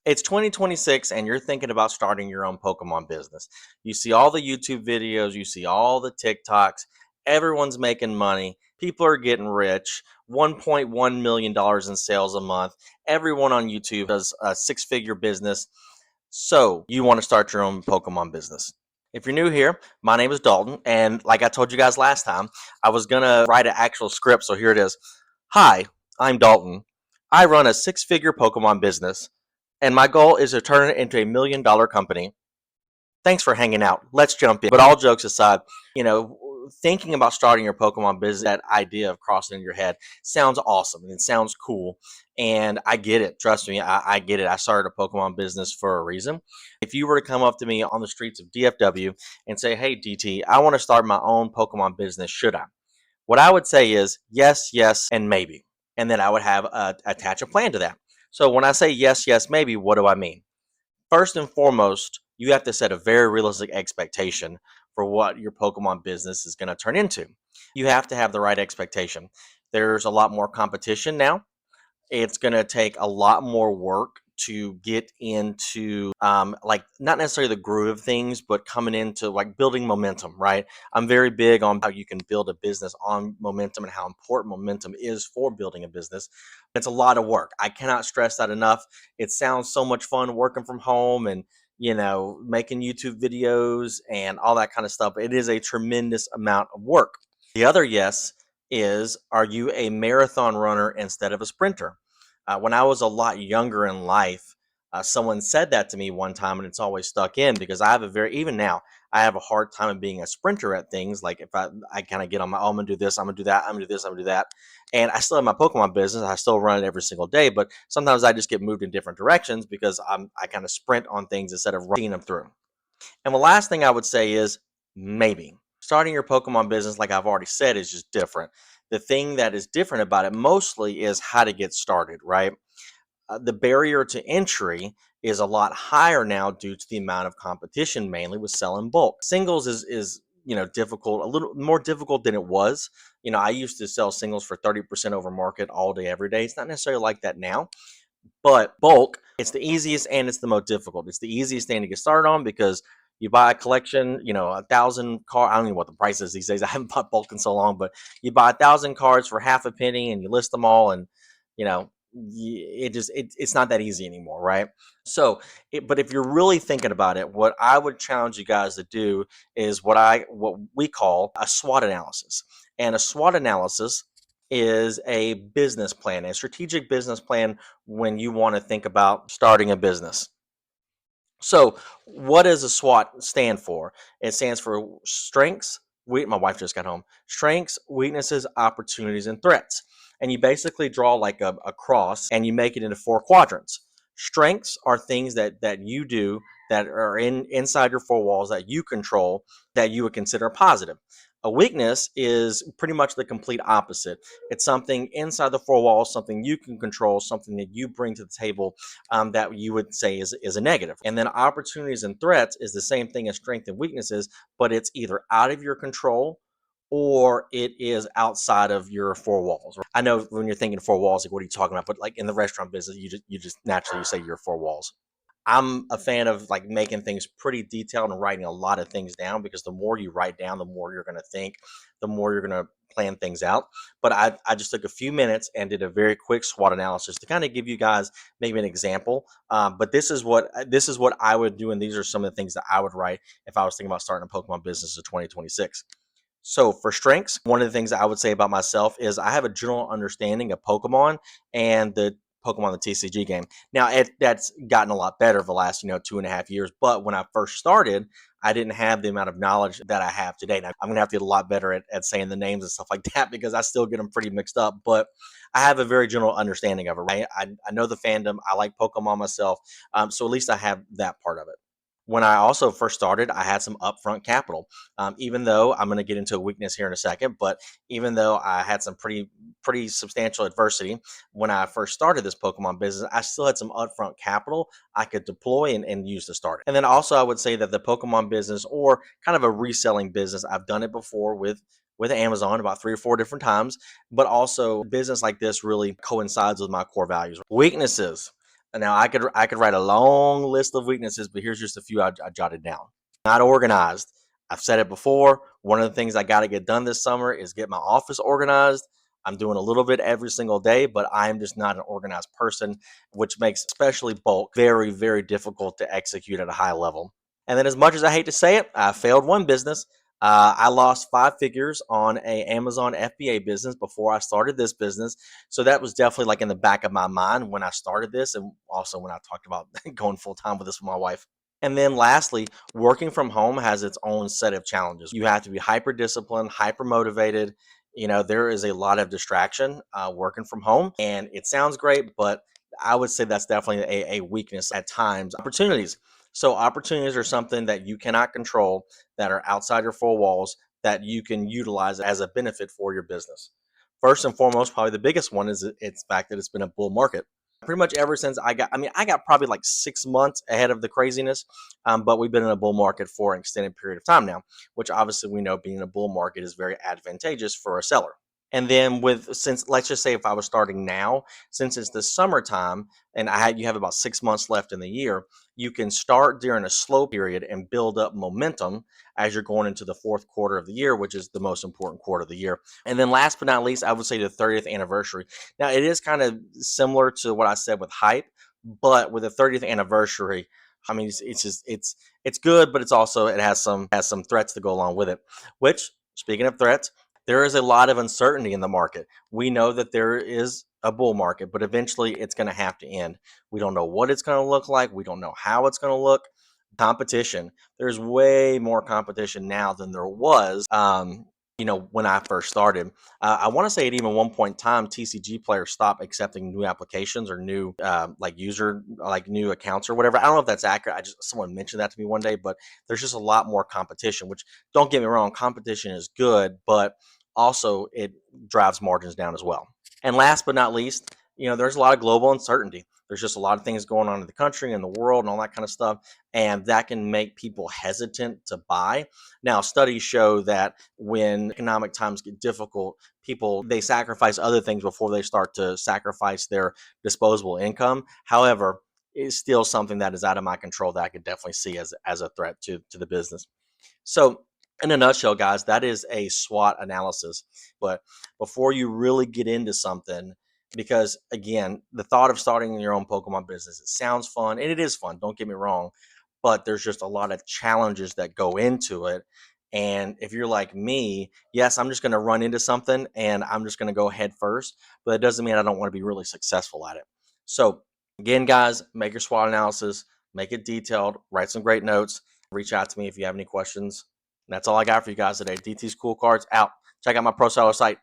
It's 2026 and you're thinking about starting your own Pokemon business. You see all the YouTube videos, you see all the TikToks, everyone's making money, people are getting rich, $1.1 million in sales a month. Everyone on YouTube does a six-figure business. So, you want to start your own Pokemon business. If you're new here, my name is Dalton, and like I told you guys last time, I was going to write an actual script, so here it is. Hi, I'm Dalton. I run a six-figure Pokemon business and my goal is to turn it into $1 million company. Thanks for hanging out. Let's jump in. But all jokes aside, thinking about starting your Pokemon business, that idea of crossing in your head sounds awesome and it sounds cool. And I get it. Trust me, I get it. I started a Pokemon business for a reason. If you were to come up to me on the streets of DFW and say, hey, DT, I want to start my own Pokemon business, should I? What I would say is yes, yes, and maybe. And then I would have attach a plan to that. So when I say yes, yes, maybe, what do I mean? First and foremost, you have to set a very realistic expectation for what your Pokemon business is going to turn into. You have to have the right expectation. There's a lot more competition now. It's going to take a lot more work to get into like not necessarily the groove of things, but coming into like building momentum, right? I'm very big on how you can build a business on momentum and how important momentum is for building a business. It's a lot of work. I cannot stress that enough. It sounds so much fun working from home and making YouTube videos and all that kind of stuff. It is a tremendous amount of work. The other yes is, are you a marathon runner instead of a sprinter? When I was a lot younger in life, someone said that to me one time, and it's always stuck in because I have a very, even now, I have a hard time of being a sprinter at things. Like if I kind of get on my, oh, I'm gonna do this, I'm gonna do that, I'm gonna do this, I'm gonna do that. And I still have my Pokemon business. I still run it every single day, but sometimes I just get moved in different directions because I kind of sprint on things instead of seeing them through. And the last thing I would say is maybe. Starting your Pokemon business, like I've already said, is just different. The thing that is different about it mostly is how to get started, right? The barrier to entry is a lot higher now due to the amount of competition, mainly with selling bulk. Singles is difficult, a little more difficult than it was. I used to sell singles for 30% over market all day, every day. It's not necessarily like that now. But bulk, it's the easiest and it's the most difficult. It's the easiest thing to get started on because you buy a collection, 1,000 cards. I don't know what the price is these days. I haven't bought bulk in so long, but you buy 1,000 cards for half a penny and you list them all, and it's not that easy anymore, right? So, but if you're really thinking about it, what I would challenge you guys to do is what we call a SWOT analysis, and a SWOT analysis is a business plan, a strategic business plan when you want to think about starting a business. So, what does a SWOT stand for? It stands for strengths. My wife just got home. Strengths, weaknesses, opportunities, and threats. And you basically draw like a cross and you make it into four quadrants. Strengths are things that you do that are inside your four walls that you control that you would consider positive. A weakness is pretty much the complete opposite. It's something inside the four walls, something you can control, something that you bring to the table that you would say is a negative. And then opportunities and threats is the same thing as strength and weaknesses, but it's either out of your control or it is outside of your four walls. I know when you're thinking four walls, like what are you talking about? But like in the restaurant business, you just naturally say your four walls. I'm a fan of like making things pretty detailed and writing a lot of things down because the more you write down, the more you're going to think, the more you're going to plan things out. But I just took a few minutes and did a very quick SWOT analysis to kind of give you guys maybe an example. But this is what I would do, and these are some of the things that I would write if I was thinking about starting a Pokemon business in 2026. So for strengths, one of the things that I would say about myself is I have a general understanding of Pokemon and the Pokemon the TCG game. Now that's gotten a lot better the last 2.5 years. But when I first started, I didn't have the amount of knowledge that I have today. Now I'm gonna have to get a lot better at saying the names and stuff like that because I still get them pretty mixed up. But I have a very general understanding of it. Right? I know the fandom. I like Pokemon myself, so at least I have that part of it. When I also first started, I had some upfront capital. Even though I'm going to get into a weakness here in a second, but even though I had some pretty substantial adversity when I first started this Pokemon business, I still had some upfront capital I could deploy and use to start it. And then also, I would say that the Pokemon business, or kind of a reselling business, I've done it before with Amazon about 3 or 4 different times, but also business like this really coincides with my core values. Weaknesses. Now I could write a long list of weaknesses, but here's just a few I jotted down. Not organized. I've said it before. One of the things I got to get done this summer is get my office organized. I'm doing a little bit every single day, but I'm just not an organized person, which makes especially bulk very, very difficult to execute at a high level. And then, as much as I hate to say it, I failed one business. I lost 5 figures on a Amazon FBA business before I started this business. So that was definitely like in the back of my mind when I started this, and also when I talked about going full time with this with my wife. And then lastly, working from home has its own set of challenges. You have to be hyper disciplined, hyper motivated. There is a lot of distraction working from home, and it sounds great, but I would say that's definitely a weakness at times. Opportunities. So, opportunities are something that you cannot control, that are outside your four walls, that you can utilize as a benefit for your business. First and foremost, probably the biggest one is its fact that it's been a bull market pretty much ever since I got probably like 6 months ahead of the craziness, but we've been in a bull market for an extended period of time now, which obviously we know being in a bull market is very advantageous for a seller. And then since let's just say if I was starting now, since it's the summertime and you have about 6 months left in the year, you can start during a slow period and build up momentum as you're going into the fourth quarter of the year, which is the most important quarter of the year. And then last but not least, I would say the 30th anniversary. Now it is kind of similar to what I said with hype, but with the 30th anniversary, I mean it's good, but it has some threats to go along with it. Which, speaking of threats, there is a lot of uncertainty in the market. We know that there is a bull market, but eventually it's going to have to end. We don't know what it's going to look like. We don't know how it's going to look. Competition. There's way more competition now than there was. When I first started, I want to say at even one point in time, TCG players stopped accepting new applications or new new accounts or whatever. I don't know if that's accurate. Someone mentioned that to me one day, but there's just a lot more competition. Which, don't get me wrong, competition is good, but also it drives margins down as well. And last but not least, there's a lot of global uncertainty. There's just a lot of things going on in the country and the world and all that kind of stuff. And that can make people hesitant to buy. Now, studies show that when economic times get difficult, people, they sacrifice other things before they start to sacrifice their disposable income. However, it's still something that is out of my control that I could definitely see as a threat to the business. So, in a nutshell, guys, that is a SWOT analysis. But before you really get into something, because again, the thought of starting your own Pokemon business, it sounds fun and it is fun, don't get me wrong, but there's just a lot of challenges that go into it. And if you're like me, yes, I'm just going to run into something and I'm just going to go head first, but it doesn't mean I don't want to be really successful at it. So, again, guys, make your SWOT analysis, make it detailed, write some great notes, reach out to me if you have any questions. And that's all I got for you guys today. DT's Cool Cards out. Check out my pro seller site.